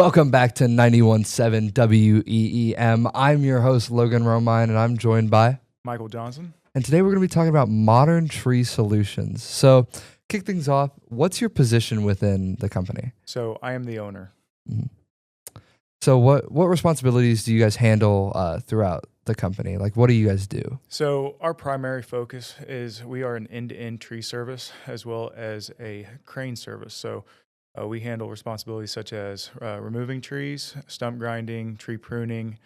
Welcome back to 91.7 WEEM. I'm your host, Logan Romine, and I'm joined by Michael Johnson. And today we're going to be talking about modern tree solutions. So, kick things off, what's your position within the company? So I am the owner. Mm-hmm. So what responsibilities do you guys handle throughout the company? Like, what do you guys do? So our primary focus is we are an end-to-end tree service as well as a crane service. So we handle responsibilities such as removing trees, stump grinding, tree pruning,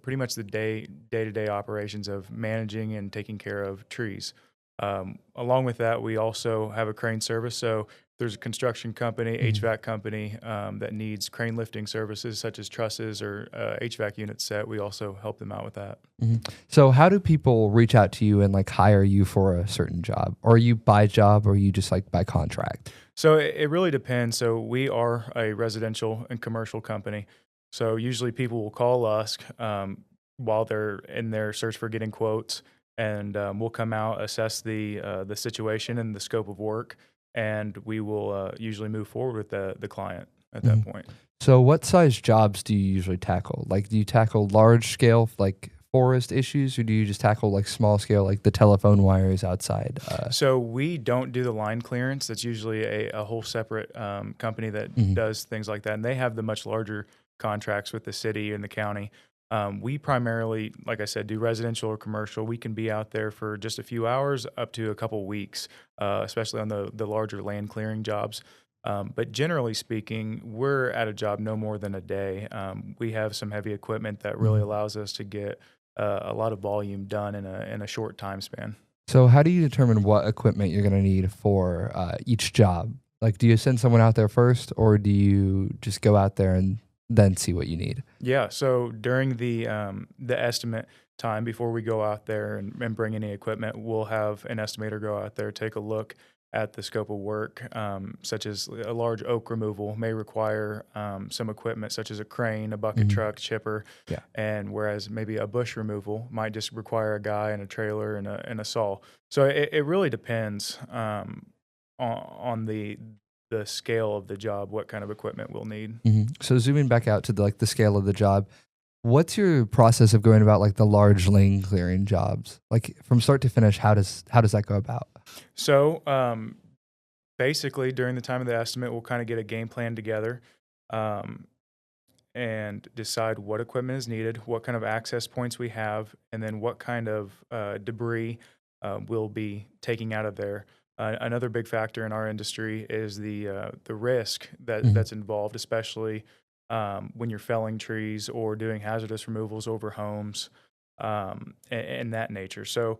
pretty much the day-to-day operations of managing and taking care of trees. Along with that, we also have a crane service. So there's a construction company, HVAC company that needs crane lifting services such as trusses or HVAC units set. We also help them out with that. Mm-hmm. So how do people reach out to you and like hire you for a certain job? Or are you by job or are you just like by contract? So it really depends. So we are a residential and commercial company. So usually people will call us while they're in their search for getting quotes, and we'll come out, assess the situation and the scope of work, and we will usually move forward with the client at that point. So what size jobs do you usually tackle? Like, do you tackle large scale, like forest issues, or do you just tackle like small scale, like the telephone wires outside? So we don't do the line clearance. That's usually a whole separate company that does things like that, and they have the much larger contracts with the city and the county. We primarily, like I said, do residential or commercial. We can be out there for just a few hours up to a couple weeks, especially on the larger land clearing jobs. But generally speaking, we're at a job no more than a day. We have some heavy equipment that really allows us to get a lot of volume done in a short time span. So how do you determine what equipment you're going to need for each job? Like, do you send someone out there first, or do you just go out there and then see what you need? Yeah. So during the estimate time before we go out there and bring any equipment, we'll have an estimator go out there, take a look at the scope of work, such as a large oak removal may require some equipment such as a crane, a bucket truck, chipper, and whereas maybe a bush removal might just require a guy and a trailer and a saw. So it really depends on the scale of the job, what kind of equipment we'll need. So zooming back out to the scale of the job, what's your process of going about like the large lane clearing jobs? Like from start to finish, how does that go about? So basically, during the time of the estimate, we'll kind of get a game plan together and decide what equipment is needed, what kind of access points we have, and then what kind of debris we'll be taking out of there. Another big factor in our industry is the risk that's involved, especially when you're felling trees or doing hazardous removals over homes and that nature. So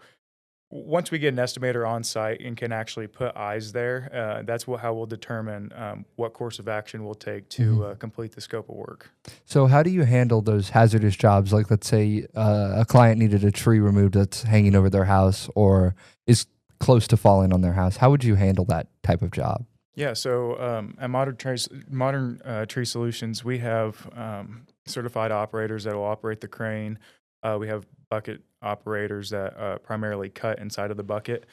once we get an estimator on site and can actually put eyes there, that's how we'll determine what course of action we'll take to complete the scope of work. So how do you handle those hazardous jobs? Like, let's say a client needed a tree removed that's hanging over their house or is close to falling on their house. How would you handle that type of job? Yeah, so at Modern Tree Solutions, we have certified operators that will operate the crane. We have bucket operators that primarily cut inside of the bucket.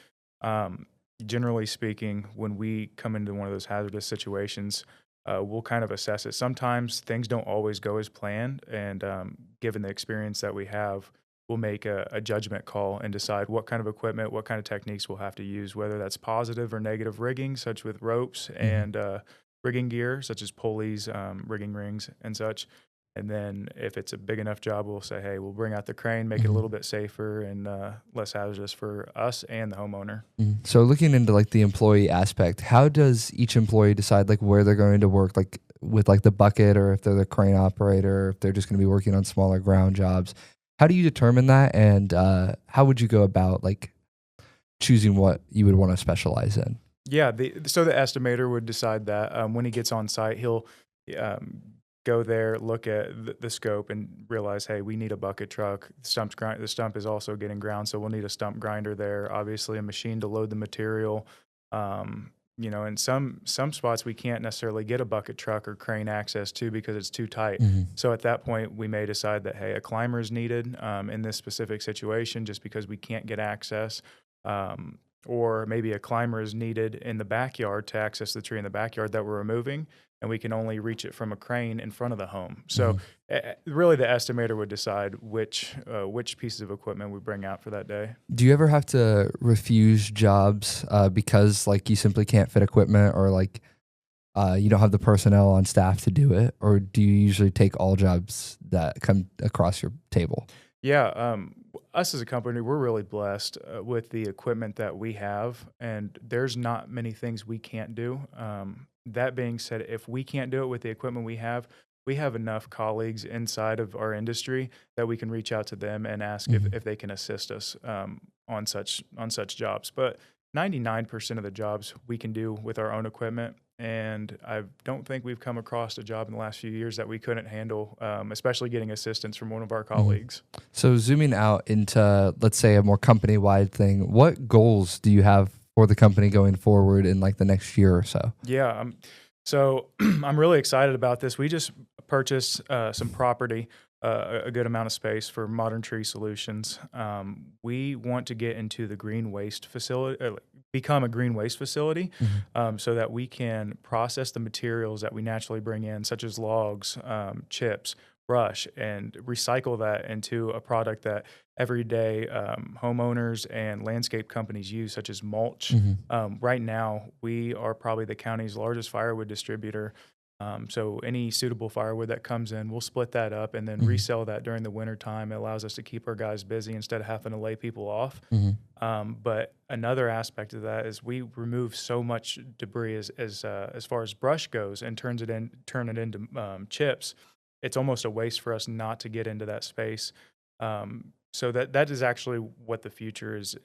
Generally speaking, when we come into one of those hazardous situations, we'll kind of assess it. Sometimes things don't always go as planned, and given the experience that we have, we'll make a judgment call and decide what kind of equipment, what kind of techniques we'll have to use, whether that's positive or negative rigging, such with ropes and rigging gear, such as pulleys, rigging rings, and such. And then if it's a big enough job, we'll say, hey, we'll bring out the crane, make it a little bit safer and less hazardous for us and the homeowner. So looking into like the employee aspect, how does each employee decide like where they're going to work, like with like the bucket, or if they're the crane operator, or if they're just going to be working on smaller ground jobs? How do you determine that, and how would you go about like choosing what you would want to specialize in? Yeah, so the estimator would decide that. When he gets on site, he'll go there, look at the scope, and realize, hey, we need a bucket truck. The stump is also getting ground, so we'll need a stump grinder there. Obviously, a machine to load the material. In some spots we can't necessarily get a bucket truck or crane access to because it's too tight. So at that point, we may decide that, hey, a climber is needed in this specific situation just because we can't get access. Or maybe a climber is needed in the backyard to access the tree in the backyard that we're removing. and we can only reach it from a crane in front of the home. So Mhm. really, the estimator would decide which pieces of equipment we bring out for that day. Do you ever have to refuse jobs because like you simply can't fit equipment, or like you don't have the personnel on staff to do it, or do you usually take all jobs that come across your table? Yeah, us as a company, we're really blessed with the equipment that we have, and there's not many things we can't do. That being said, if we can't do it with the equipment we have enough colleagues inside of our industry that we can reach out to them and ask Mhm. if they can assist us on such jobs. But 99% of the jobs we can do with our own equipment. And I don't think we've come across a job in the last few years that we couldn't handle, especially getting assistance from one of our Mhm. colleagues. So zooming out into, let's say, a more company-wide thing, what goals do you have for the company going forward in like the next year or so? Yeah, so I'm really excited about this. We just purchased some property, a good amount of space for Modern Tree Solutions. We want to get into the green waste facility, become a green waste facility, Mhm. so that we can process the materials that we naturally bring in, such as logs, chips, brush, and recycle that into a product that everyday homeowners and landscape companies use, such as mulch. Mhm. Right now, we are probably the county's largest firewood distributor. So any suitable firewood that comes in, we'll split that up and then Mhm. resell that during the winter time. It allows us to keep our guys busy instead of having to lay people off. Mhm. But another aspect of that is we remove so much debris as far as brush goes and turn it into chips. It's almost a waste for us not to get into that space. So that is actually what the future is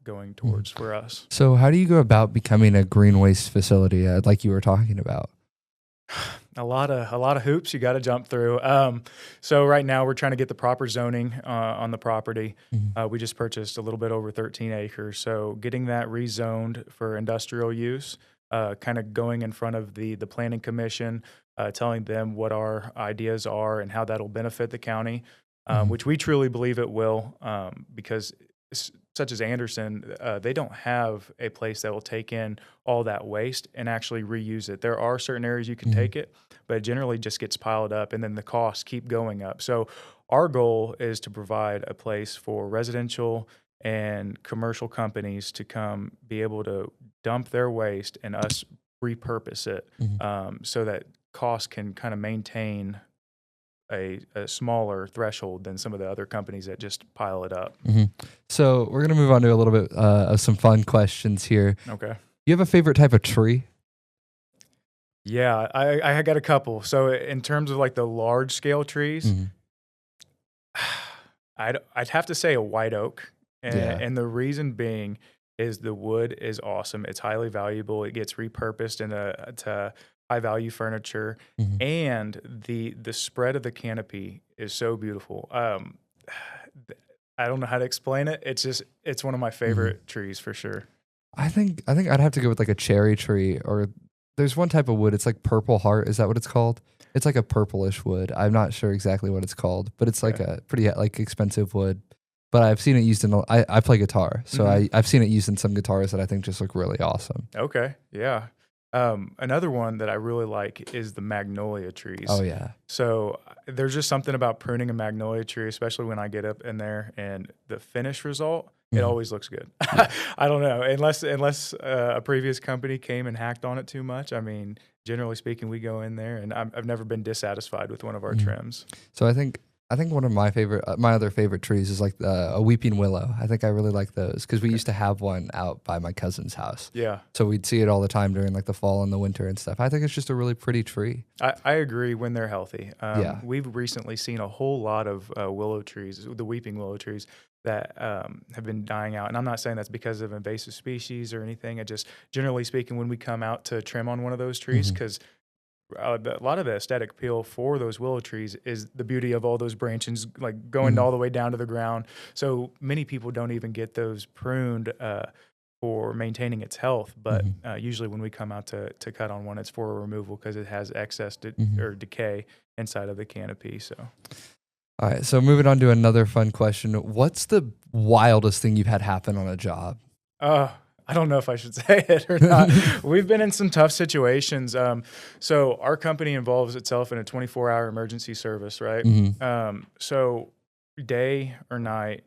going Mhm. towards for us. So how do you go about becoming a green waste facility, like you were talking about? A lot of hoops you got to jump through. So right now we're trying to get the proper zoning on the property. Mhm. We just purchased a little bit over 13 acres, so getting that rezoned for industrial use, kind of going in front of the planning commission, telling them what our ideas are and how that'll benefit the county, Mhm. which we truly believe it will, because such as Anderson, they don't have a place that will take in all that waste and actually reuse it. There are certain areas you can Mhm. take it, but it generally just gets piled up and then the costs keep going up. So our goal is to provide a place for residential and commercial companies to come be able to dump their waste and us repurpose it, Mhm. so that costs can kind of maintain a smaller threshold than some of the other companies that just pile it up. Mhm. So we're gonna move on to a little bit of some fun questions here. Okay. You have a favorite type of tree? Yeah, I got a couple. So in terms of like the large scale trees, Mhm. I'd have to say a white oak, Yeah. and the reason being is the wood is awesome. It's highly valuable. It gets repurposed to high value furniture, Mhm. and the spread of the canopy is so beautiful. I don't know how to explain it. It's one of my Mhm. favorite trees for sure. I think I'd have to go with like a cherry tree, or there's one type of wood. It's like purple heart. Is that what it's called? It's like a purplish wood. I'm not sure exactly what it's called, but it's like Okay. a pretty like expensive wood. But I've seen it used in. I play guitar, so hmm I've seen it used in some guitars that I think just look really awesome. Okay. Yeah. Another one that I really like is the magnolia Oh trees. yeah. So there's just something about pruning a magnolia tree, especially when I get up in there and the finished result, it Mhm. always looks good. Yeah. I don't know, unless a previous company came and hacked on it too much. I mean, generally speaking, we go in there and I've never been dissatisfied with one of our Mhm. trims. So I think one of my favorite my other favorite trees is like a weeping willow. I think I really like those because we Okay. used to have one out by my cousin's house. Yeah. So we'd see it all the time during like the fall and the winter and stuff. I think it's just a really pretty tree. I agree when they're healthy. Yeah. We've recently seen a whole lot of willow trees, the weeping willow trees, that have been dying out. And I'm not saying that's because of invasive species or anything. I just, generally speaking, when we come out to trim on one of those trees, Mhm. because a lot of the aesthetic appeal for those willow trees is the beauty of all those branches, like going Mhm. all the way down to the ground. So many people don't even get those pruned for maintaining its health. But Mhm. usually, when we come out to cut on one, it's for a removal because it has excess Mhm. or decay inside of the canopy. So, All right. So moving on to another fun question. What's the wildest thing you've had happen on a job? uh, I don't know if I should say it or not. We've been in some tough situations. So our company involves itself in a 24-hour emergency service, right? So day or night,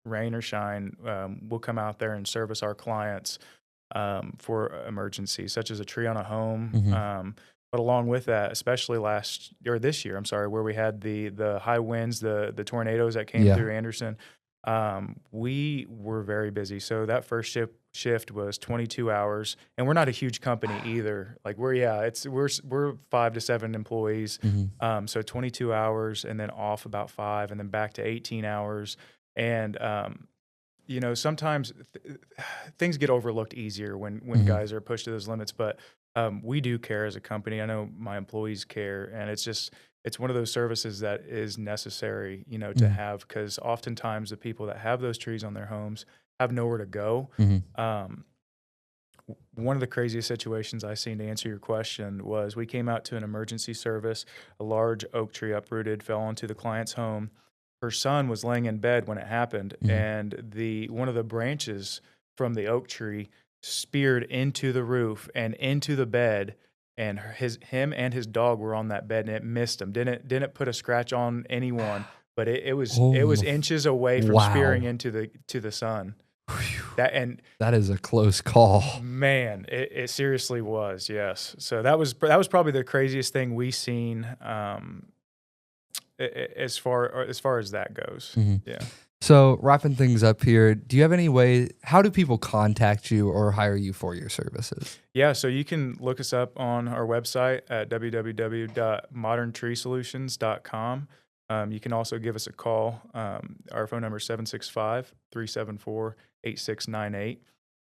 rain or shine, we'll come out there and service our clients for emergencies, such as a tree on a home. But along with that, especially this year, where we had the high winds, the tornadoes that came through Anderson, we were very busy. So that first shift was 22 hours, and we're not a huge company either. Like we're 5 to 7 employees. So 22 hours and then off about 5 and then back to 18 hours. And, sometimes things get overlooked easier when guys are pushed to those limits, but we do care as a company. I know my employees care, and it's one of those services that is necessary, to have, because oftentimes the people that have those trees on their homes have nowhere to go. One of the craziest situations I've seen, to answer your question, was we came out to an emergency service. A large oak tree uprooted, fell onto the client's home. Her son was laying in bed when it happened, and one of the branches from the oak tree speared into the roof and into the bed, and him and his dog were on that bed, and it missed him. Didn't put a scratch on anyone, but it was inches away from spearing into the son. That is a close call. Man, it seriously was. Yes. So that was probably the craziest thing we've seen, as far as that goes. Yeah. So wrapping things up here, do you have any way, how do people contact you or hire you for your services? Yeah, so you can look us up on our website at www.moderntreesolutions.com. You can also give us a call. Our phone number is 765-374-8698.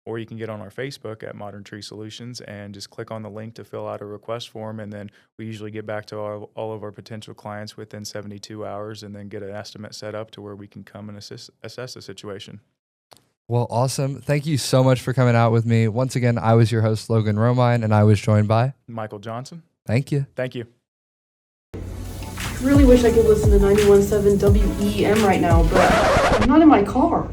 Or you can get on our Facebook at Modern Tree Solutions and just click on the link to fill out a request form. And then we usually get back to all of our potential clients within 72 hours and then get an estimate set up to where we can come and assess the situation. Well, awesome. Thank you so much for coming out with me. Once again, I was your host, Logan Romine, and I was joined by Michael Johnson. Thank you. Thank you. I really wish I could listen to 91.7 WEEM right now, but I'm not in my car.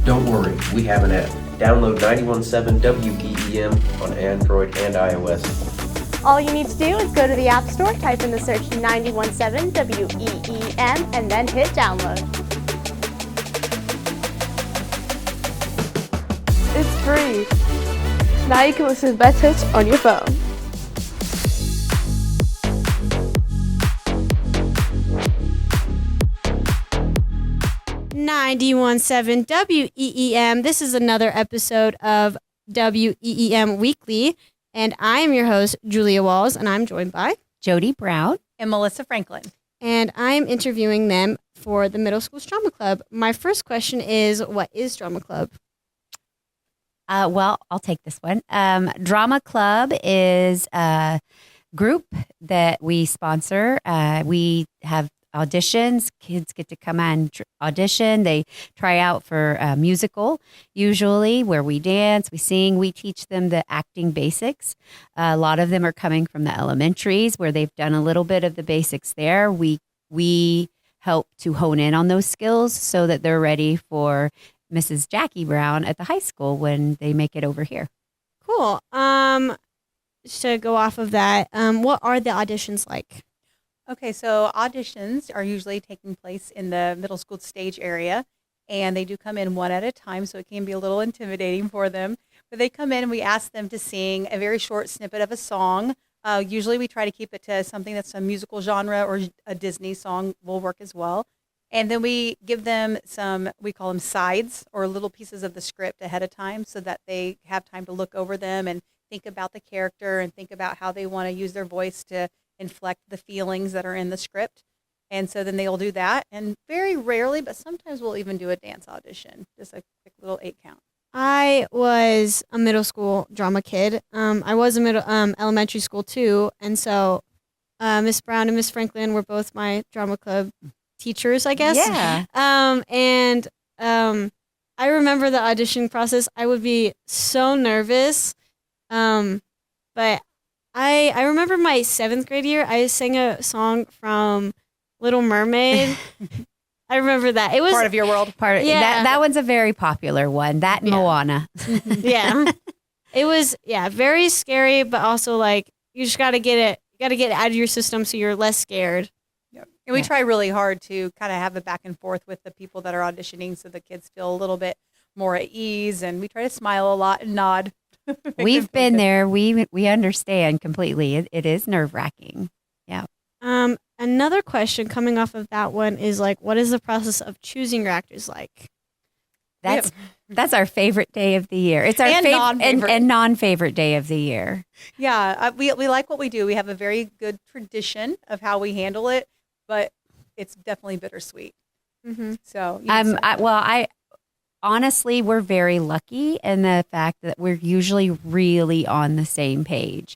Don't worry, we have an app. Download 91.7 WEEM on Android and iOS. All you need to do is go to the App Store, type in the search 91.7 WEEM, and then hit download. It's free. Now you can listen to the best hits on your phone. .7 WEEM. This is another episode of WEEM Weekly, and I am your host, Julia Walls, and I'm joined by Jody Brown and Melissa Franklin. And I'm interviewing them for the Middle School's Drama Club. My first question is, what is Drama Club? Well, I'll take this one. Drama Club is a group that we sponsor. We have auditions. Kids get to come and audition. They try out for a musical, usually, where we dance, we sing, we teach them the acting basics. A lot of them are coming from the elementaries where they've done a little bit of the basics there. We help to hone in on those skills so that they're ready for Mrs. Jackie Brown at the high school when they make it over here. Cool. To go off of that, what are the auditions like? Okay, so auditions are usually taking place in the middle school stage area, and they do come in one at a time, so it can be a little intimidating for them. But they come in and we ask them to sing a very short snippet of a song. Usually we try to keep it to something that's a musical genre, or a Disney song will work as well. And then we give them we call them sides, or little pieces of the script ahead of time, so that they have time to look over them and think about the character and think about how they want to use their voice to inflect the feelings that are in the script. And so then they'll do that. And very rarely, but sometimes we'll even do a dance audition, just a quick little 8 count. I was a middle school drama kid. I was a elementary school too. And so Miss Brown and Miss Franklin were both my drama club teachers, I guess. Yeah. I remember the audition process. I would be so nervous. But I remember my 7th grade year, I sang a song from Little Mermaid. I remember that. It was Part of your world. Yeah. That one's a very popular one. That and Yeah. Moana. yeah. It was very scary, but also like you just got to get it. You got to get it out of your system so you're less scared. Yep. And we try really hard to kind of have a back and forth with the people that are auditioning so the kids feel a little bit more at ease. And we try to smile a lot and nod. We've been there. We understand completely. It is nerve wracking. Yeah. Another question coming off of that one is like, what is the process of choosing your actors like? That's our favorite day of the year. It's our non-favorite. and non-favorite day of the year. Yeah, we like what we do. We have a very good tradition of how we handle it, but it's definitely bittersweet. Mm-hmm. So, I honestly, we're very lucky in the fact that we're usually really on the same page.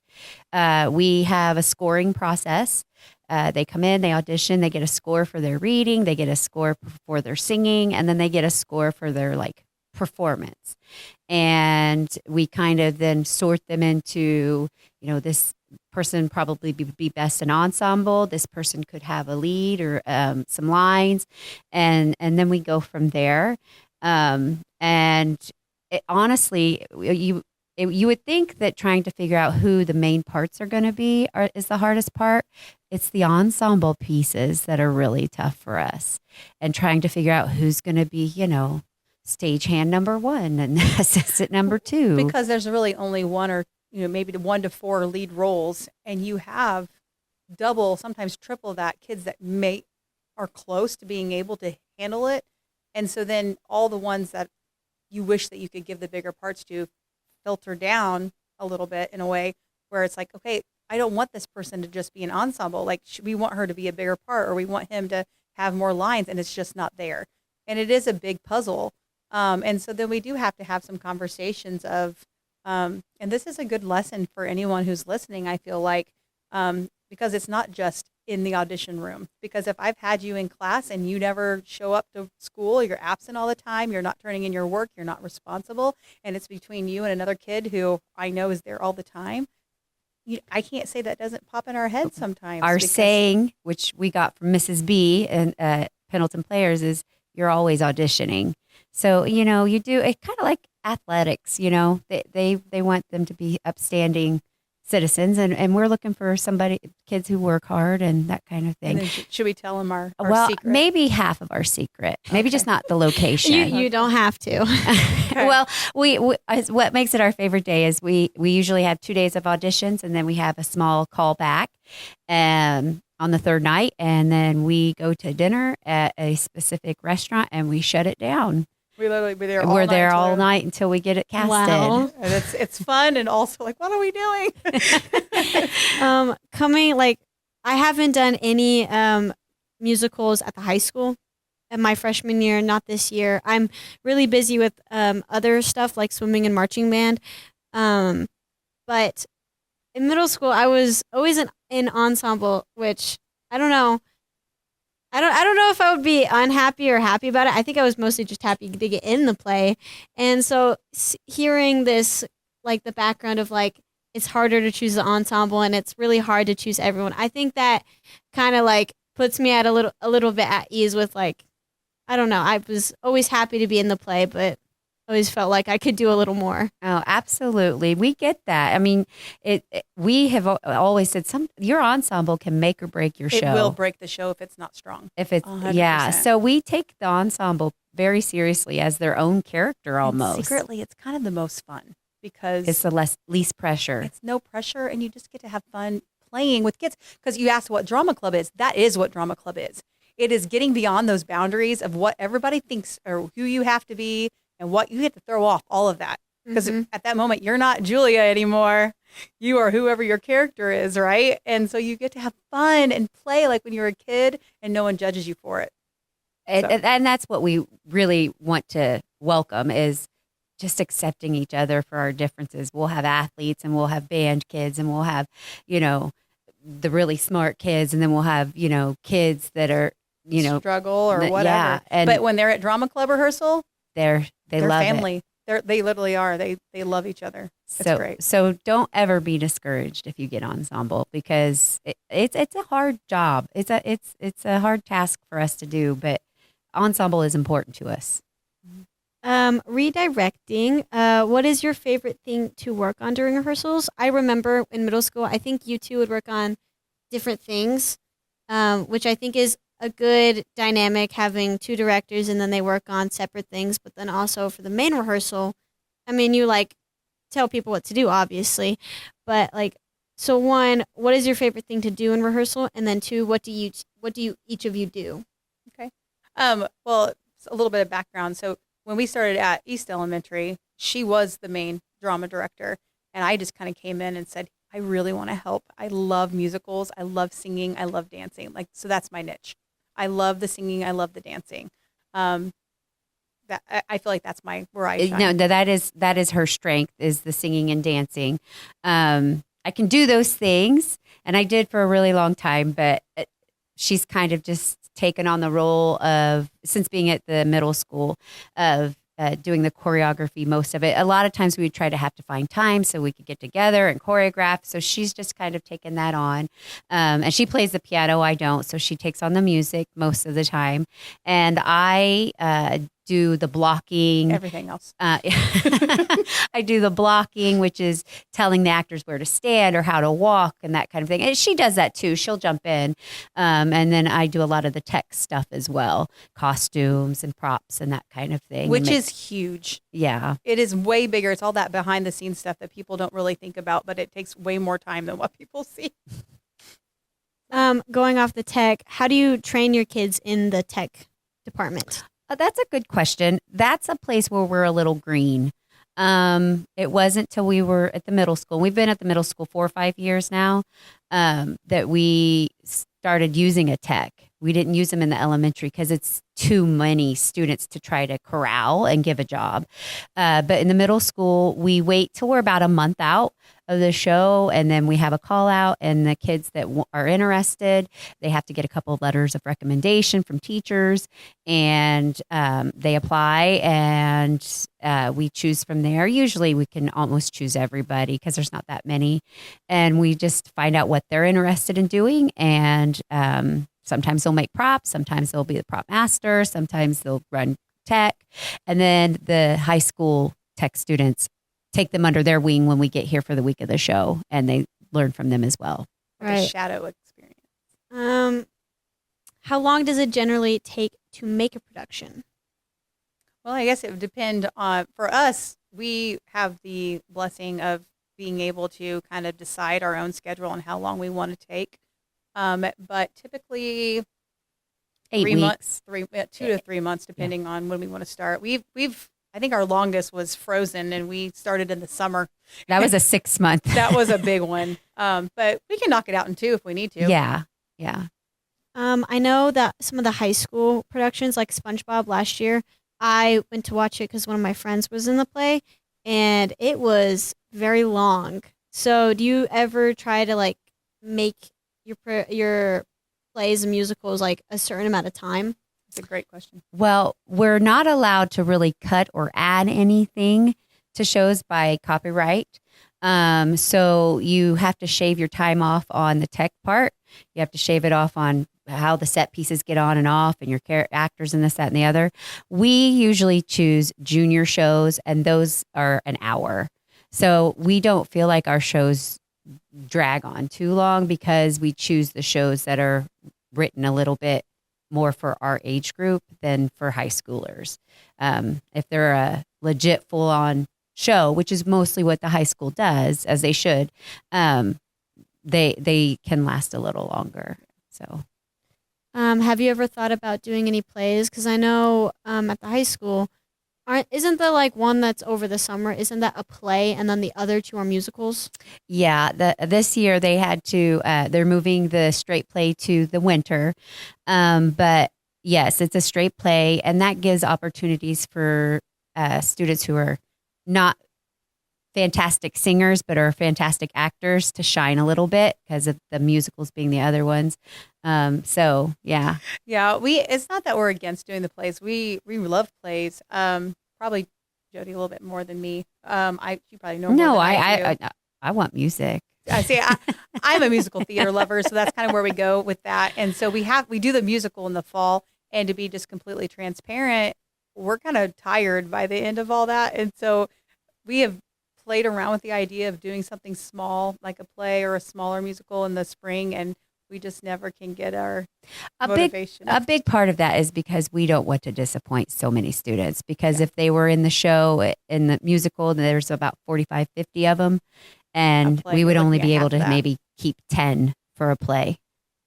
We have a scoring process. They come in, they audition, they get a score for their reading, they get a score for their singing, and then they get a score for their like performance. And we kind of then sort them into, this person probably be best in ensemble. This person could have a lead or some lines, and then we go from there. Honestly, you would think that trying to figure out who the main parts are going to be is the hardest part. It's the ensemble pieces that are really tough for us, and trying to figure out who's going to be, stagehand number 1 and assistant number 2. Because there's really only one or maybe 1 to 4 lead roles, and you have double, sometimes triple that kids that are close to being able to handle it. And so then all the ones that you wish that you could give the bigger parts to filter down a little bit in a way where it's like, okay, I don't want this person to just be an ensemble. Like we want her to be a bigger part, or we want him to have more lines, and it's just not there. And it is a big puzzle. And so then we do have to have some conversations of, and this is a good lesson for anyone who's listening, I feel like, because it's not just in the audition room. Because if I've had you in class and you never show up to school, you're absent all the time, you're not turning in your work, you're not responsible, and it's between you and another kid who I know is there all the time, I can't say that doesn't pop in our head sometimes. Our saying, which we got from Mrs. B and Pendleton Players, is you're always auditioning. So, you do it kind of like athletics, they want them to be upstanding citizens, and we're looking for kids who work hard and that kind of thing. And then should we tell them our secret? Maybe half of our secret, maybe just not the location. You don't have to. Well, what makes it our favorite day is we usually have 2 days of auditions, and then we have a small callback on the third night, and then we go to dinner at a specific restaurant and we shut it down. We literally be there. We're there all night until we get it casted. Wow. And it's fun, and also like, what are we doing? I haven't done any musicals at the high school in my freshman year, not this year. I'm really busy with other stuff like swimming and marching band. But in middle school, I was always in ensemble, which I don't know. I don't know if I would be unhappy or happy about it. I think I was mostly just happy to get in the play. And so hearing this, like the background of like, it's harder to choose the ensemble and it's really hard to choose everyone. I think that kind of like puts me at a little bit at ease with like, I don't know. I was always happy to be in the play, but always felt like I could do a little more. Oh, absolutely. We get that. I mean, we have always said your ensemble can make or break your show. It will break the show if it's not strong. If it's 100%. So we take the ensemble very seriously as their own character almost. And secretly, it's kind of the most fun because it's the least pressure. It's no pressure, and you just get to have fun playing with kids. Because you asked what drama club is. That is what drama club is. It is getting beyond those boundaries of what everybody thinks or who you have to be. And what you get to throw off all of that. Because at that moment, you're not Julia anymore. You are whoever your character is, right? And so you get to have fun and play like when you're a kid and no one judges you for it. And that's what we really want to welcome is just accepting each other for our differences. We'll have athletes and we'll have band kids and we'll have, the really smart kids. And then we'll have, kids that are, struggle or whatever. Yeah, but when they're at drama club rehearsal, they're love family. They literally are. They love each other. It's great. So don't ever be discouraged if you get ensemble because it's a hard job. It's a hard task for us to do, but ensemble is important to us. Redirecting. What is your favorite thing to work on during rehearsals? I remember in middle school, I think you two would work on different things, which I think is a good dynamic, having two directors and then they work on separate things. But then also for the main rehearsal, I mean, you like tell people what to do, obviously, but like, so one, what is your favorite thing to do in rehearsal? And then two, what do you each of you do? Okay. Well, it's a little bit of background. So when we started at East Elementary, she was the main drama director. And I just kind of came in and said, I really want to help. I love musicals. I love singing. I love dancing. Like, so that's my niche. I love the singing. I love the dancing. I feel like that's where I shine. No, that is her strength, is the singing and dancing. I can do those things, and I did for a really long time, but she's kind of just taken on the role of, since being at the middle school, of doing the choreography, most of it. A lot of times we would try to have to find time so we could get together and choreograph. So she's just kind of taken that on. And she plays the piano. I don't. So she takes on the music most of the time. And I do the blocking. Everything else. I do the blocking, which is telling the actors where to stand or how to walk and that kind of thing. And she does that too. She'll jump in. And then I do a lot of the tech stuff as well, costumes and props and that kind of thing. Which is huge. Yeah. It is way bigger. It's all that behind the scenes stuff that people don't really think about, but it takes way more time than what people see. Going off the tech, how do you train your kids in the tech department? That's a good question. That's a place where we're a little green. It wasn't till we were at the middle school. We've been at the middle school 4 or 5 years now, that we started using a tech. We didn't use them in the elementary because it's too many students to try to corral and give a job. But in the middle school, we wait till we're about a month out of the show, and then we have a call out, and the kids that are interested, they have to get a couple of letters of recommendation from teachers, and they apply, and we choose from there. Usually we can almost choose everybody because there's not that many, and we just find out what they're interested in doing, and sometimes they'll make props, sometimes they'll be the prop master, sometimes they'll run tech, and then the high school tech students take them under their wing when we get here for the week of the show, and they learn from them as well. Like a shadow experience. How long does it generally take to make a production? Well, I guess it would depend on, for us, we have the blessing of being able to kind of decide our own schedule and how long we want to take. But typically 8 3 weeks. months, 2 to 3 months, depending on when we want to start. We've I think our longest was Frozen, and we started in the summer. That was a 6 month. That was a big one. But we can knock it out in 2 if we need to. Yeah. I know that some of the high school productions, like SpongeBob last year, I went to watch it because one of my friends was in the play, and it was very long. So do you ever try to like make your plays and musicals like a certain amount of time? That's a great question. Well, we're not allowed to really cut or add anything to shows by copyright. So you have to shave your time off on the tech part. You have to shave it off on how the set pieces get on and off and your actors and this, that, and the other. We usually choose junior shows, and those are an hour. So we don't feel like our shows drag on too long because we choose the shows that are written a little bit more for our age group than for high schoolers. If they're a legit full-on show, which is mostly what the high school does, as they should, they can last a little longer. So, have you ever thought about doing any plays? Because I know at the high school, isn't there like one that's over the summer? Isn't that a play, and then the other two are musicals? Yeah, this year they had to. They're moving the straight play to the winter, but yes, it's a straight play, and that gives opportunities for students who are not fantastic singers but are fantastic actors to shine a little bit because of the musicals being the other ones. So yeah. It's not that we're against doing the plays. We love plays. Probably Jody a little bit more than me. You probably know more No, than I want music. I see. I'm a musical theater lover, so that's kind of where we go with that. And so we do the musical in the fall, And to be just completely transparent, we're kind of tired by the end of all that. And so we have played around with the idea of doing something small, like a play or a smaller musical in the spring, and we just never can get our motivation. A big part of that is because we don't want to disappoint so many students, because if they were in the show, in the musical, there's about 45, 50 of them, and play, we would you're only looking be at able half to that. maybe keep 10 for a play,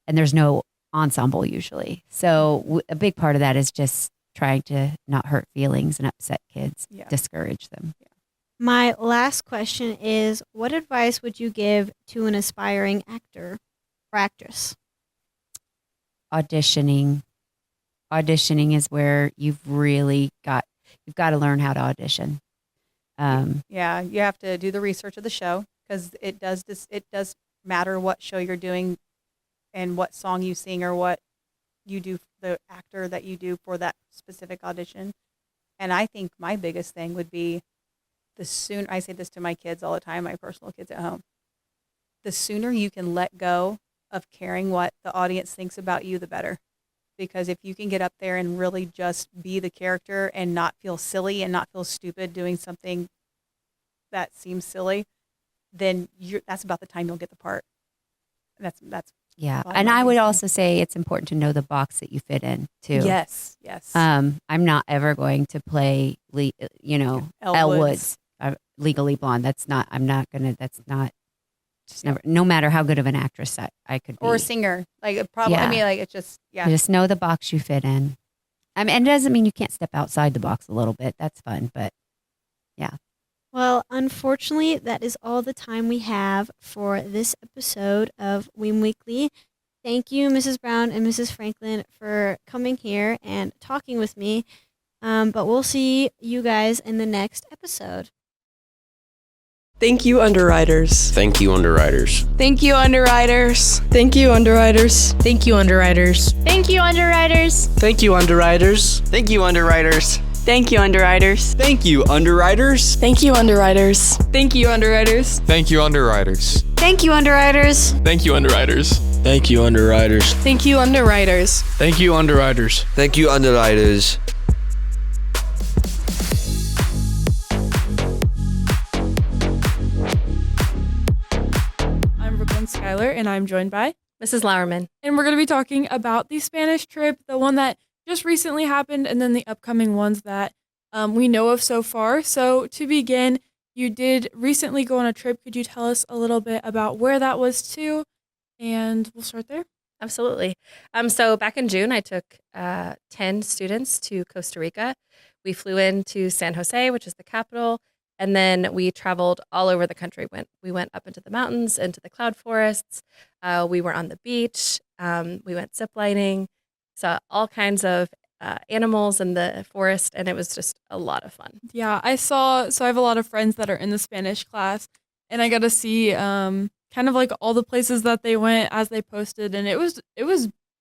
and there's no ensemble usually. So a big part of that is just trying to not hurt feelings and upset kids, discourage them. My last question is, what advice would you give to an aspiring actor or actress? Auditioning is where you've got to learn how to audition. Yeah, you have to do the research of the show, because it does matter what show you're doing and what song you sing or what you do, the actor that you do for that specific audition. And I think my biggest thing would be, I say this to my kids all the time, my personal kids at home, the sooner you can let go of caring what the audience thinks about you, the better. Because if you can get up there and really just be the character and not feel silly and not feel stupid doing something that seems silly, then that's about the time you'll get the part. That's Yeah. Well, And my I would biggest also say it's important to know the box that you fit in too. Yes. I'm not ever going to play, Elle Woods, Legally Blonde. That's not just never, no matter how good of an actress I could be. Or a singer. Like, probably, Yeah. I mean, like, it's just, You just know the box you fit in. I mean, and it doesn't mean you can't step outside the box a little bit. That's fun, but yeah. Well, unfortunately, that is all the time we have for this episode of WEEM Weekly. Thank you, Mrs. Brown and Mrs. Franklin, for coming here and talking with me. But we'll see you guys in the next episode. Thank you, underwriters. Thank you, underwriters. Thank you, underwriters. Thank you, underwriters. Thank you, underwriters. Thank you, underwriters. Thank you, underwriters. Thank you, underwriters. Thank you, underwriters. Thank you, underwriters. Thank you, underwriters. Thank you, underwriters. Thank you, underwriters. Thank you, underwriters. Thank you, underwriters. Thank you, underwriters. Thank you, underwriters. Thank you, underwriters. Thank you, underwriters. I'm Brooklyn Schuyler, and I'm joined by Mrs. Lauerman. And we're going to be talking about the Spanish trip, the one that just recently happened, and then the upcoming ones that we know of so far. So to begin, you did recently go on a trip. Could you tell us a little bit about where that was to? And we'll start there. Absolutely. So back in June, I took 10 students to Costa Rica. We flew into San Jose, which is the capital, and then we traveled all over the country. We went up into the mountains, into the cloud forests. We were on the beach. We went ziplining, saw all kinds of animals in the forest, and it was just a lot of fun. Yeah, I have a lot of friends that are in the Spanish class, and I got to see kind of like all the places that they went as they posted, and it was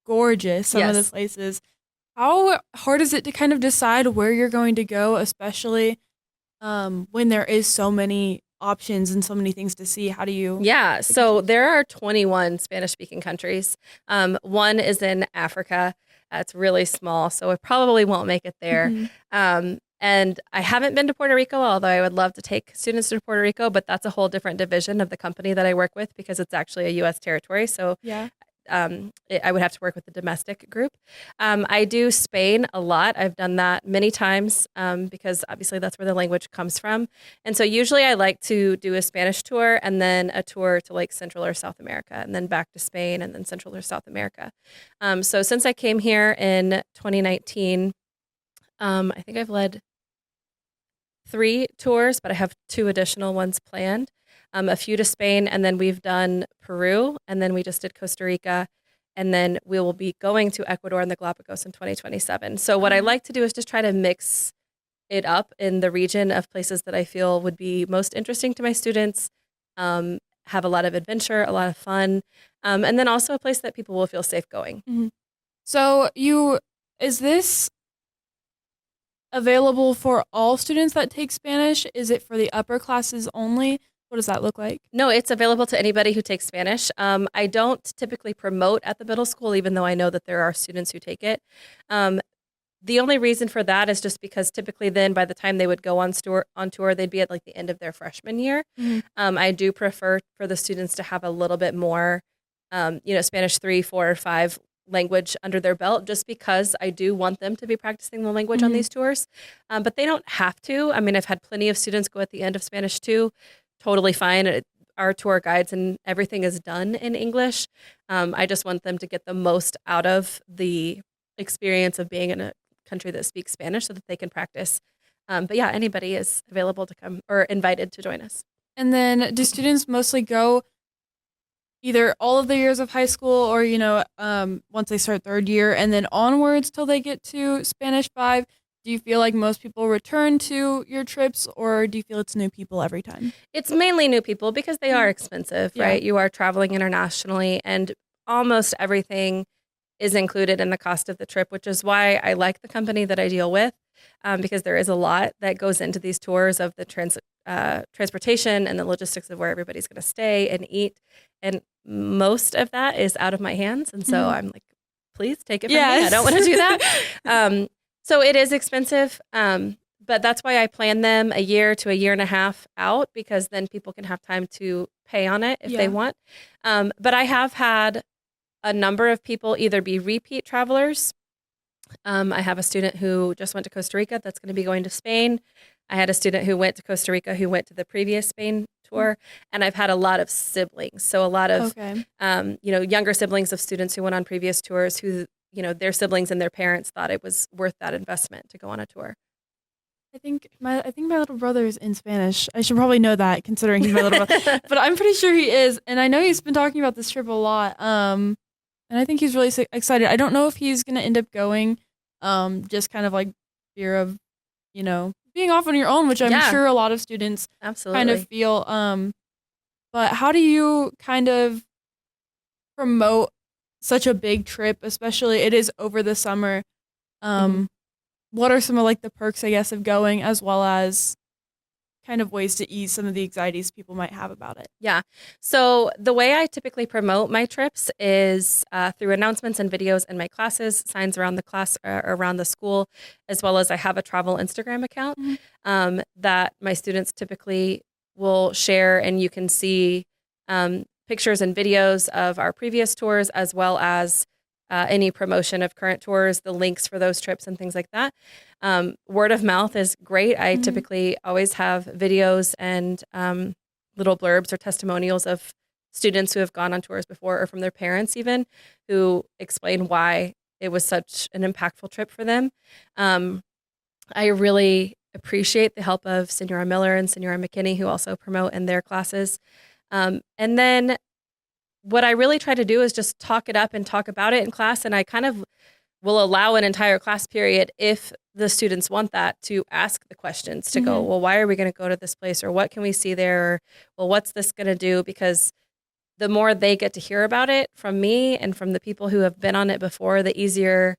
gorgeous, some of the places. How hard is it to kind of decide where you're going to go, especially when there is so many options and so many things to see? How do you? Yeah, so there are 21 Spanish-speaking countries. One is in Africa. It's really small, so I probably won't make it there. Mhm. And I haven't been to Puerto Rico, although I would love to take students to Puerto Rico, but that's a whole different division of the company that I work with because it's actually a U.S. territory. So Yeah. I would have to work with the domestic group. I do Spain a lot. I've done that many times because obviously that's where the language comes from. And so usually I like to do a Spanish tour and then a tour to like Central or South America and then back to Spain and then Central or South America. So since I came here in 2019, I think I've led 3 tours, but I have 2 additional ones planned. A few to Spain, and then we've done Peru, and then we just did Costa Rica, and then we will be going to Ecuador and the Galapagos in 2027. So what I like to do is just try to mix it up in the region of places that I feel would be most interesting to my students, have a lot of adventure, a lot of fun, and then also a place that people will feel safe going. Mm-hmm. So is this available for all students that take Spanish? Is it for the upper classes only? What does that look like? No, it's available to anybody who takes Spanish. I don't typically promote at the middle school, even though I know that there are students who take it. The only reason for that is just because typically then by the time they would go on tour, they'd be at like the end of their freshman year. I do prefer for the students to have a little bit more, Spanish 3, 4, or 5 language under their belt, just because I do want them to be practicing the language on these tours. But they don't have to. I mean, I've had plenty of students go at the end of Spanish 2, totally fine. Our tour guides and everything is done in English. I just want them to get the most out of the experience of being in a country that speaks Spanish so that they can practice. But yeah, anybody is available to come or invited to join us. And then do students mostly go either all of the years of high school or, once they start third year and then onwards till they get to Spanish 5? Do you feel like most people return to your trips, or do you feel it's new people every time? It's mainly new people because they are expensive, right? You are traveling internationally, and almost everything is included in the cost of the trip, which is why I like the company that I deal with, because there is a lot that goes into these tours of the transportation and the logistics of where everybody's going to stay and eat. And most of that is out of my hands. And so I'm like, please take it from me. I don't want to do that. So it is expensive, but that's why I plan them a year to a year and a half out, because then people can have time to pay on it if they want. But I have had a number of people either be repeat travelers. I have a student who just went to Costa Rica that's going to be going to Spain. I had a student who went to Costa Rica who went to the previous Spain tour. And I've had a lot of siblings. So a lot of, younger siblings of students who went on previous tours who, their siblings and their parents thought it was worth that investment to go on a tour. I think my little brother is in Spanish. I should probably know that considering he's my little brother, but I'm pretty sure he is. And I know he's been talking about this trip a lot. And I think he's really excited. I don't know if he's going to end up going, just kind of like fear of, being off on your own, which I'm sure a lot of students kind of feel. But how do you kind of promote such a big trip, especially it is over the summer? What are some of like the perks, I guess, of going, as well as kind of ways to ease some of the anxieties people might have about it? Yeah. So the way I typically promote my trips is through announcements and videos in my classes, signs around the class or around the school, as well as I have a travel Instagram account that my students typically will share, and you can see pictures and videos of our previous tours, as well as any promotion of current tours, the links for those trips and things like that. Word of mouth is great. I typically always have videos and little blurbs or testimonials of students who have gone on tours before, or from their parents even, who explain why it was such an impactful trip for them. I really appreciate the help of Senora Miller and Senora McKinney, who also promote in their classes. And then what I really try to do is just talk it up and talk about it in class. And I kind of will allow an entire class period, if the students want that, to ask the questions, to go, well, why are we going to go to this place? Or what can we see there? Or, well, what's this going to do? Because the more they get to hear about it from me and from the people who have been on it before, the easier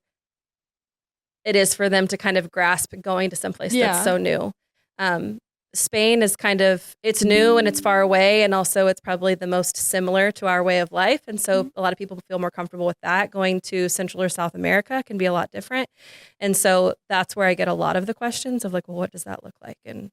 it is for them to kind of grasp going to someplace that's so new. Spain is it's new and it's far away, and also it's probably the most similar to our way of life. And so a lot of people feel more comfortable with that. Going to Central or South America can be a lot different. And so that's where I get a lot of the questions of like, well, what does that look like? And,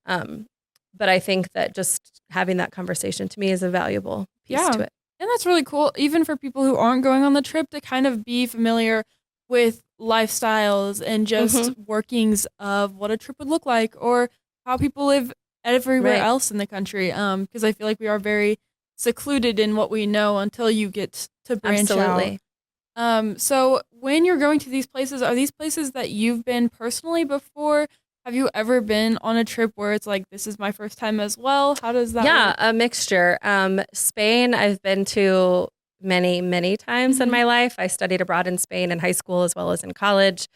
but I think that just having that conversation to me is a valuable piece to it. And that's really cool, even for people who aren't going on the trip, to kind of be familiar with lifestyles and just workings of what a trip would look like, or how people live everywhere else in the country. Because I feel like we are very secluded in what we know until you get to branch out. So when you're going to these places, are these places that you've been personally before? Have you ever been on a trip where it's like, this is my first time as well? How does that work? A mixture. Spain, I've been to many times in my life. I studied abroad in Spain in high school as well as in college.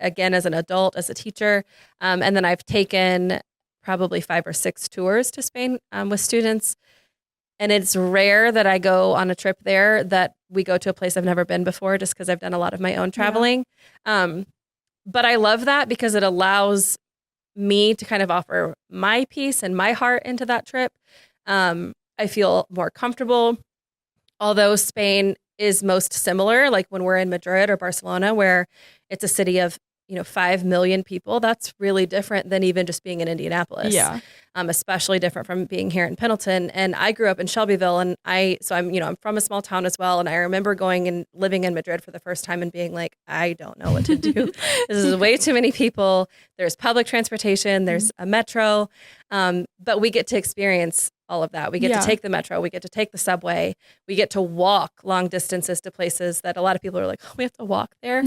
Again, as an adult, as a teacher. And then I've taken probably 5 or 6 tours to Spain with students. And it's rare that I go on a trip there that we go to a place I've never been before, just because I've done a lot of my own traveling. But I love that because it allows me to kind of offer my piece and my heart into that trip. I feel more comfortable, although Spain is most similar, like when we're in Madrid or Barcelona, where it's a city of 5 million people. That's really different than even just being in Indianapolis. Yeah. Especially different from being here in Pendleton. And I grew up in Shelbyville, and I'm from a small town as well. And I remember going and living in Madrid for the first time and being like, I don't know what to do. This is way too many people. There's public transportation. There's a metro. But we get to experience all of that. We get to take the metro. We get to take the subway. We get to walk long distances to places that a lot of people are like, oh, we have to walk there.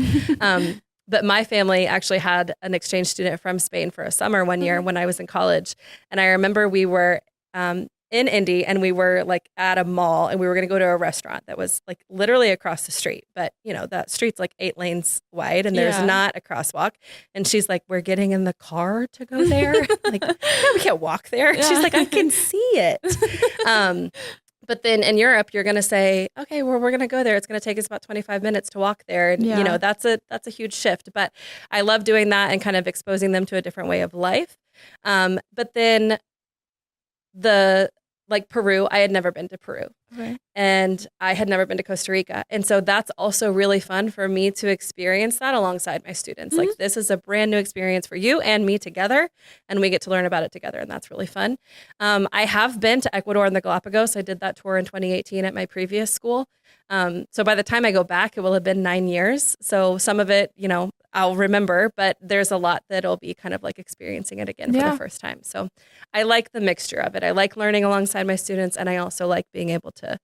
But my family actually had an exchange student from Spain for a summer one year when I was in college. And I remember we were in Indy, and we were like at a mall, and we were going to go to a restaurant that was like literally across the street. But that street's like 8 lanes wide, and there's not a crosswalk. And she's like, we're getting in the car to go there. Like, no, we can't walk there. Yeah. She's like, I can see it. But then in Europe, you're going to say, okay, well, we're going to go there. It's going to take us about 25 minutes to walk there. And, that's a huge shift. But I love doing that and kind of exposing them to a different way of life. But then Peru, I had never been to Peru. Okay. And I had never been to Costa Rica. And so that's also really fun for me to experience that alongside my students. Mm-hmm. Like, this is a brand new experience for you and me together, and we get to learn about it together, and that's really fun. I have been to Ecuador and the Galapagos. I did that tour in 2018 at my previous school. So by the time I go back, it will have been 9 years. So some of it, I'll remember, but there's a lot that'll be kind of like experiencing it again for the first time. So I like the mixture of it. I like learning alongside my students, and I also like being able to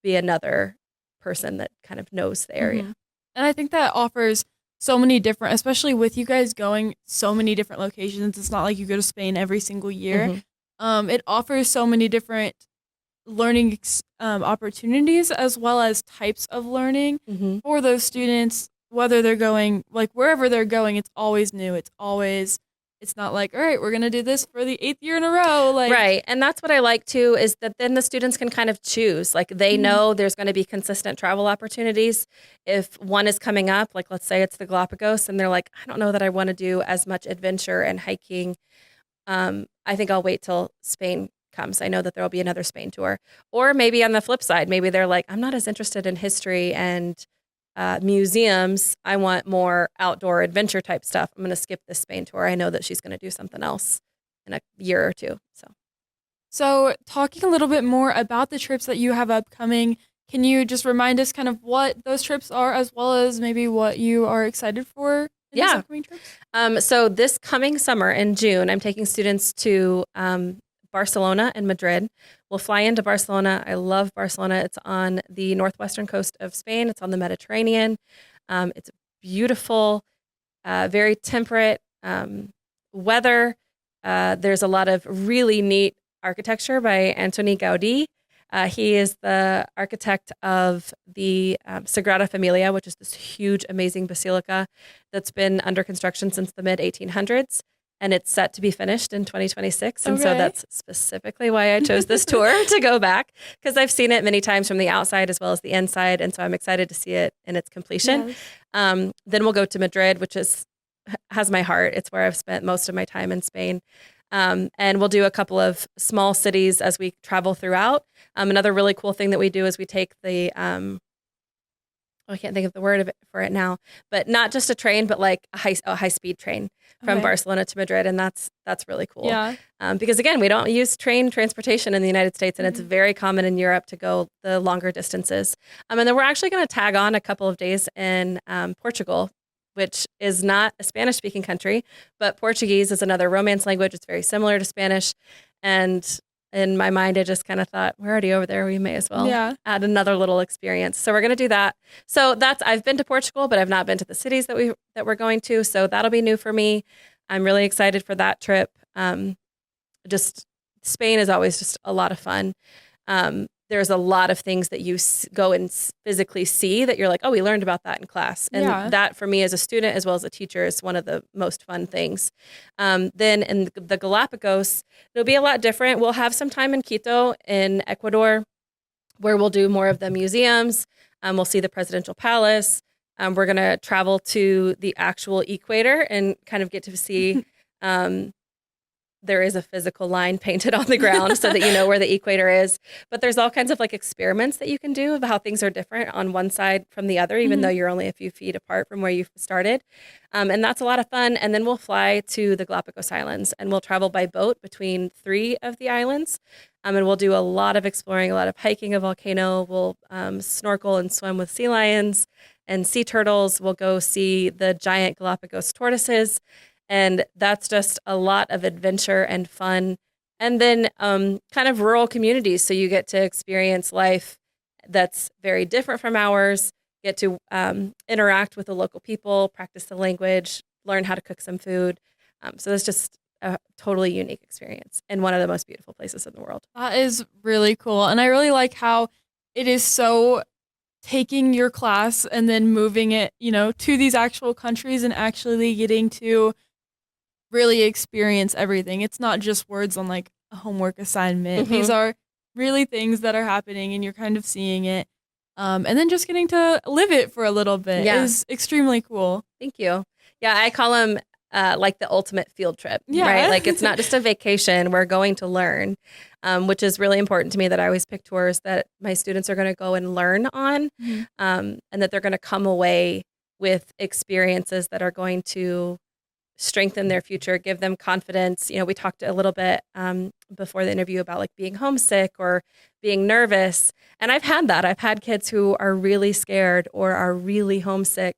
be another person that kind of knows the area. Mm-hmm. And I think that offers so many different, especially with you guys going so many different locations. It's not like you go to Spain every single year. Mm-hmm. It offers so many different learning opportunities, as well as types of learning for those students, whether they're going, like, wherever they're going. It's always new. It's not like, all right, we're going to do this for the 8th year in a row. Like, right. And that's what I like too, is that then the students can kind of choose. Like, they know there's going to be consistent travel opportunities. If one is coming up, like, let's say it's the Galapagos, and they're like, I don't know that I want to do as much adventure and hiking. I think I'll wait till Spain comes. I know that there will be another Spain tour. Or maybe on the flip side, maybe they're like, I'm not as interested in history and museums. I want more outdoor adventure type stuff. I'm going to skip this Spain tour. I know that she's going to do something else in a year or two. So talking a little bit more about the trips that you have upcoming, can you just remind us kind of what those trips are, as well as maybe what you are excited for in these upcoming trips? So this coming summer in June, I'm taking students to Barcelona and Madrid. We'll fly into Barcelona. I love Barcelona. It's on the northwestern coast of Spain. It's on the Mediterranean. It's beautiful, very temperate weather. There's a lot of really neat architecture by Antoni Gaudí. He is the architect of the Sagrada Familia, which is this huge, amazing basilica that's been under construction since the mid-1800s. And it's set to be finished in 2026. And so that's specifically why I chose this tour to go back, because I've seen it many times from the outside as well as the inside. And so I'm excited to see it in its completion. Yes. Then we'll go to Madrid, which has my heart. It's where I've spent most of my time in Spain. And we'll do a couple of small cities as we travel throughout. Another really cool thing that we do is we take the I can't think of the word for it now, but not just a train, but like a high speed train from Barcelona to Madrid. And that's really cool. Yeah. Because again, we don't use train transportation in the United States, and it's very common in Europe to go the longer distances. And then we're actually going to tag on a couple of days in Portugal, which is not a Spanish speaking country, but Portuguese is another Romance language. It's very similar to Spanish. And in my mind, I just kind of thought, we're already over there. We may as well add another little experience. So we're going to do that. So I've been to Portugal, but I've not been to the cities that we're going to. So that'll be new for me. I'm really excited for that trip. Just Spain is always just a lot of fun. There's a lot of things that you go and physically see that you're like, oh, we learned about that in class. And that for me as a student as well as a teacher is one of the most fun things. Then in the Galapagos, it'll be a lot different. We'll have some time in Quito in Ecuador where we'll do more of the museums. We'll see the presidential palace. We're going to travel to the actual equator and kind of get to see there is a physical line painted on the ground so that you know where the equator is. But there's all kinds of like experiments that you can do of how things are different on one side from the other, even though you're only a few feet apart from where you started. And that's a lot of fun. And then we'll fly to the Galapagos Islands and we'll travel by boat between 3 of the islands. And we'll do a lot of exploring, a lot of hiking a volcano. We'll snorkel and swim with sea lions and sea turtles. We'll go see the giant Galapagos tortoises. And that's just a lot of adventure and fun. And then kind of rural communities. So you get to experience life that's very different from ours, get to interact with the local people, practice the language, learn how to cook some food. So it's just a totally unique experience and one of the most beautiful places in the world. That is really cool. And I really like how it is so taking your class and then moving it, to these actual countries and actually getting to really experience everything. It's not just words on like a homework assignment. These are really things that are happening and you're kind of seeing it. And then just getting to live it for a little bit is extremely cool. Thank you. Yeah, I call them like the ultimate field trip, right? Like it's not just a vacation. We're going to learn, which is really important to me that I always pick tours that my students are going to go and learn on, and that they're going to come away with experiences that are going to strengthen their future, give them confidence. We talked a little bit before the interview about like being homesick or being nervous. And I've had that. I've had kids who are really scared or are really homesick,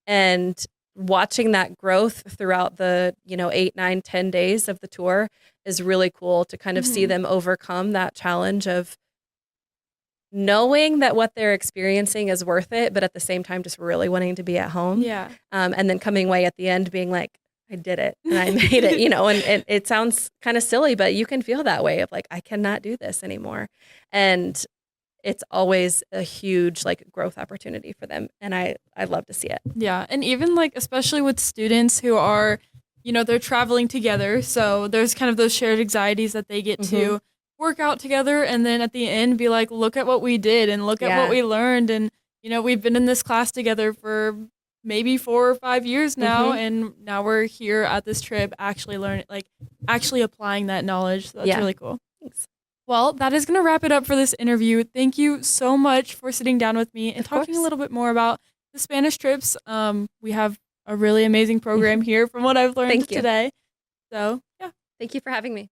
and watching that growth throughout the 8, 9, 10 days of the tour is really cool to kind of see them overcome that challenge of knowing that what they're experiencing is worth it, but at the same time just really wanting to be at home. And then coming away at the end being like, I did it and I made it, and it sounds kind of silly, but you can feel that way of like, I cannot do this anymore. And it's always a huge like growth opportunity for them. And I love to see it. Yeah. And even like, especially with students who are, they're traveling together. So there's kind of those shared anxieties that they get to work out together. And then at the end be like, look at what we did and look at what we learned. And, we've been in this class together for maybe 4 or 5 years now. And now we're here at this trip, actually learning, like actually applying that knowledge. So that's really cool. Thanks. Well, that is going to wrap it up for this interview. Thank you so much for sitting down with me and talking a little bit more about the Spanish trips. We have a really amazing program here from what I've learned today. So, yeah. Thank you for having me.